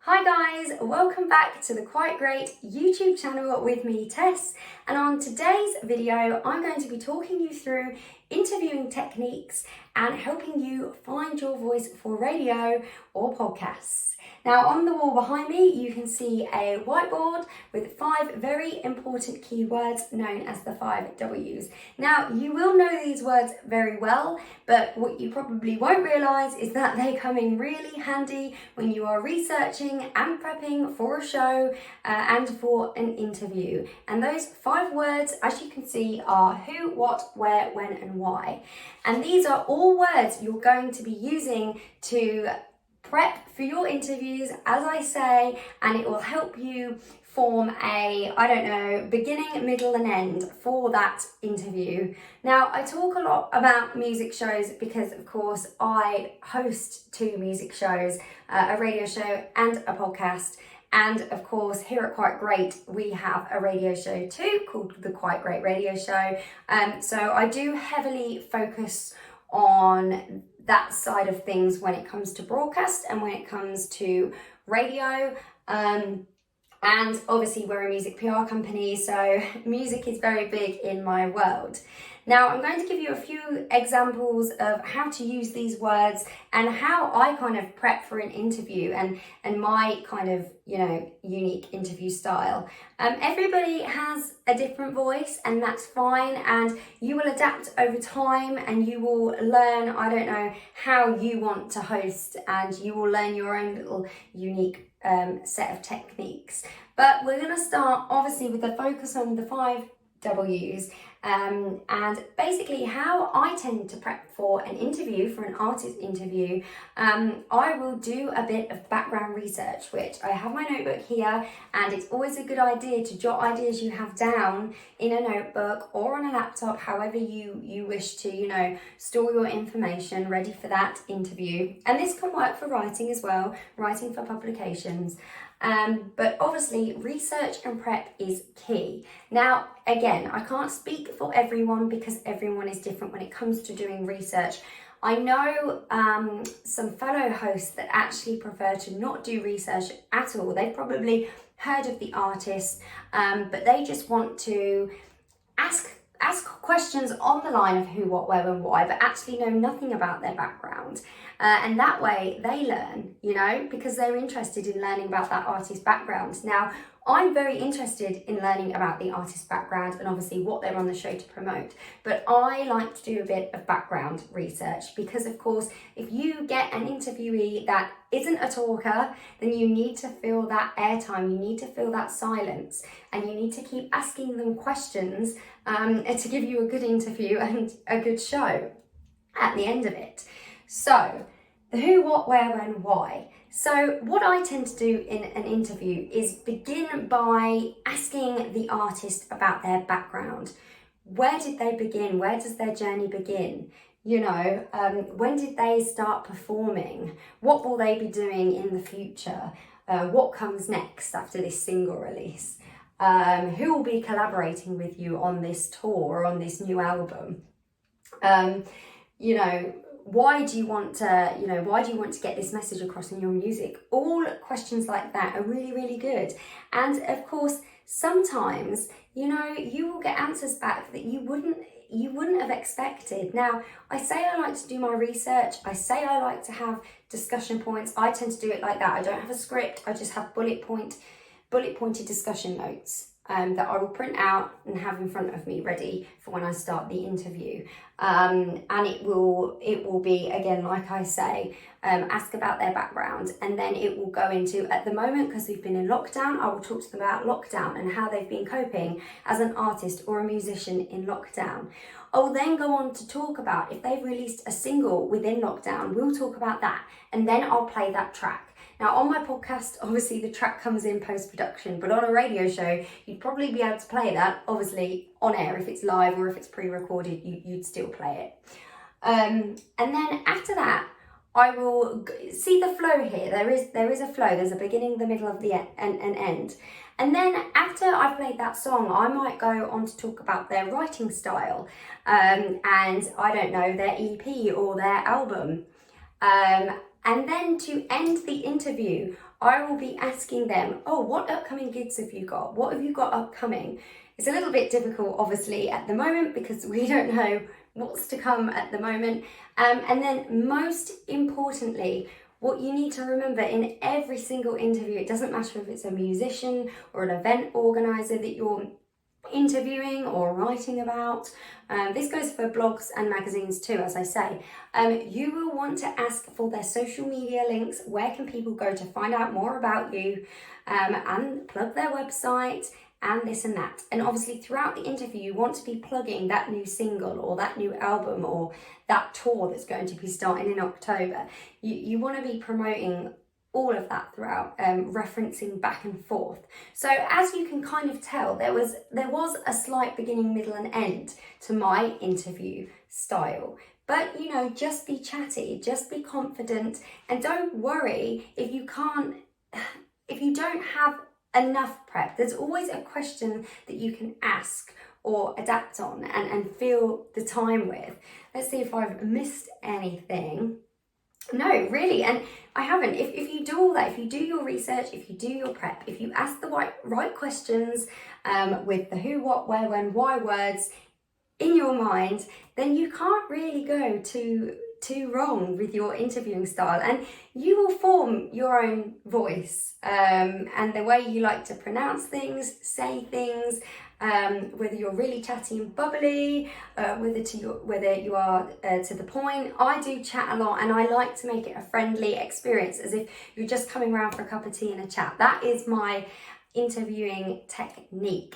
Hi guys, welcome back to the Quite Great YouTube channel with me, Tess. And on today's video, I'm going to be talking you through interviewing techniques and helping you find your voice for radio or podcasts. Now, on the wall behind me, you can see a whiteboard with 5 very important keywords known as the 5 W's. Now, you will know these words very well, but what you probably won't realise is that they come in really handy when you are researching and prepping for a show and for an interview. And those 5 words, as you can see, are who, what, where, when, and why. And these are all words you're going to be using to prep for your interviews, as I say, and it will help you form a, beginning, middle and end for that interview. Now, I talk a lot about music shows because, of course, I host 2 music shows, a radio show and a podcast. And of course, here at Quite Great, we have a radio show too called the Quite Great Radio Show. So I do heavily focus on that side of things when it comes to broadcast and when it comes to radio. And obviously we're a music PR company, so music is very big in my world. Now, I'm going to give you a few examples of how to use these words and how I kind of prep for an interview and my kind of, unique interview style. Everybody has a different voice, and that's fine, and you will adapt over time and you will learn, how you want to host, and you will learn your own little unique set of techniques. But we're going to start obviously with the focus on the 5 W's and basically how I tend to prep for an interview, for an artist interview. I will do a bit of background research, which I have my notebook here, and it's always a good idea to jot ideas you have down in a notebook or on a laptop, however you wish to, store your information ready for that interview. And this can work for writing as well, writing for publications. But obviously research and prep is key. Now, again, I can't speak for everyone because everyone is different when it comes to doing research. I know some fellow hosts that actually prefer to not do research at all. They've probably heard of the artist, but they just want to ask questions on the line of who, what, where, and why, but actually know nothing about their background. And that way they learn, because they're interested in learning about that artist's background. Now, I'm very interested in learning about the artist's background and obviously what they're on the show to promote. But I like to do a bit of background research because, of course, if you get an interviewee that isn't a talker, then you need to fill that airtime, you need to fill that silence, and you need to keep asking them questions to give you a good interview and a good show at the end of it. So, the who, what, where, when, why. So what I tend to do in an interview is begin by asking the artist about their background. Where did they begin? Where does their journey begin? When did they start performing? What will they be doing in the future? What comes next after this single release? Who will be collaborating with you on this tour or on this new album? Why do you want to get this message across in your music? All questions like that are really, really good. And of course, sometimes, you will get answers back that you wouldn't have expected. Now, I say I like to do my research. I say I like to have discussion points. I tend to do it like that. I don't have a script. I just have bullet pointed discussion notes that I will print out and have in front of me ready for when I start the interview. And it will be, again, like I say, ask about their background, and then it will go into, at the moment, because we've been in lockdown, I will talk to them about lockdown and how they've been coping as an artist or a musician in lockdown. I will then go on to talk about if they've released a single within lockdown, we'll talk about that, and then I'll play that track. Now, on my podcast, obviously the track comes in post-production, but on a radio show, you'd probably be able to play that, obviously, on air. If it's live or if it's pre-recorded, you'd still play it. And then after that, I will see the flow here. There is a flow. There's a beginning, the middle of the end. And then after I've played that song, I might go on to talk about their writing style and their EP or their album. And then to end the interview, I will be asking them, oh, what upcoming gigs have you got? What have you got upcoming? It's a little bit difficult, obviously, at the moment because we don't know what's to come at the moment. And then most importantly, what you need to remember in every single interview, it doesn't matter if it's a musician or an event organizer that you're interviewing or writing about. This goes for blogs and magazines too, as I say. You will want to ask for their social media links. Where can people go to find out more about you, and plug their website and this and that. And obviously throughout the interview, you want to be plugging that new single or that new album or that tour that's going to be starting in October. You want to be promoting all of that throughout, referencing back and forth. So as you can kind of tell, there was a slight beginning, middle and end to my interview style. But just be chatty, just be confident, and don't worry if you don't have enough prep. There's always a question that you can ask or adapt on and fill the time with. Let's see if I've missed anything. No, really, and I haven't. If you do all that, if you do your research, if you do your prep, if you ask the right questions with the who, what, where, when, why words in your mind, then you can't really go too wrong with your interviewing style, and you will form your own voice and the way you like to pronounce things, say things, whether you're really chatty and bubbly, whether you are to the point. I do chat a lot and I like to make it a friendly experience, as if you're just coming around for a cup of tea and a chat. That is my interviewing technique.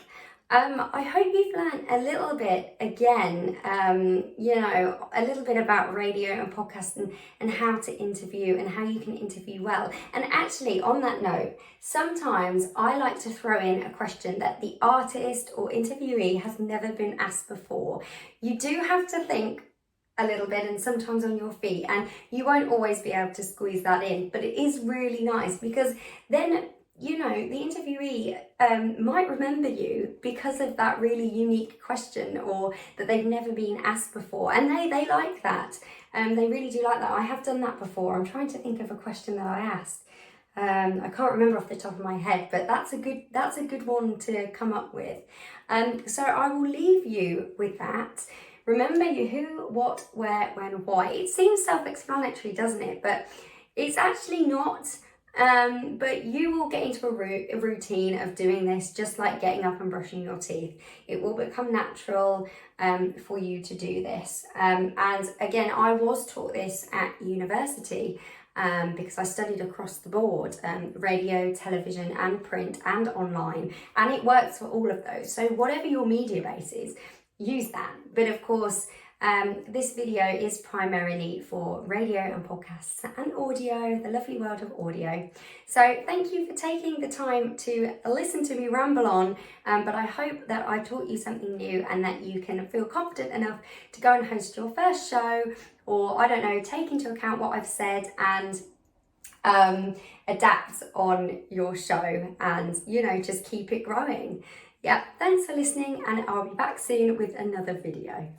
I hope you've learned a little bit again, a little bit about radio and podcast and how to interview and how you can interview well. And actually, on that note, sometimes I like to throw in a question that the artist or interviewee has never been asked before. You do have to think a little bit and sometimes on your feet, and you won't always be able to squeeze that in, but it is really nice because then the interviewee might remember you because of that really unique question or that they've never been asked before. And they like that. They really do like that. I have done that before. I'm trying to think of a question that I asked. I can't remember off the top of my head, but that's a good one to come up with. So I will leave you with that. Remember your who, what, where, when, why. It seems self-explanatory, doesn't it? But it's actually not. But you will get into a routine of doing this, just like getting up and brushing your teeth. It will become natural for you to do this. And again, I was taught this at university because I studied across the board, radio, television and print and online. And it works for all of those. So whatever your media base is, use that. But of course, this video is primarily for radio and podcasts and audio, the lovely world of audio. So thank you for taking the time to listen to me ramble on, but I hope that I taught you something new and that you can feel confident enough to go and host your first show, or I don't know, take into account what I've said and adapt on your show and, just keep it growing. Yeah, thanks for listening, and I'll be back soon with another video.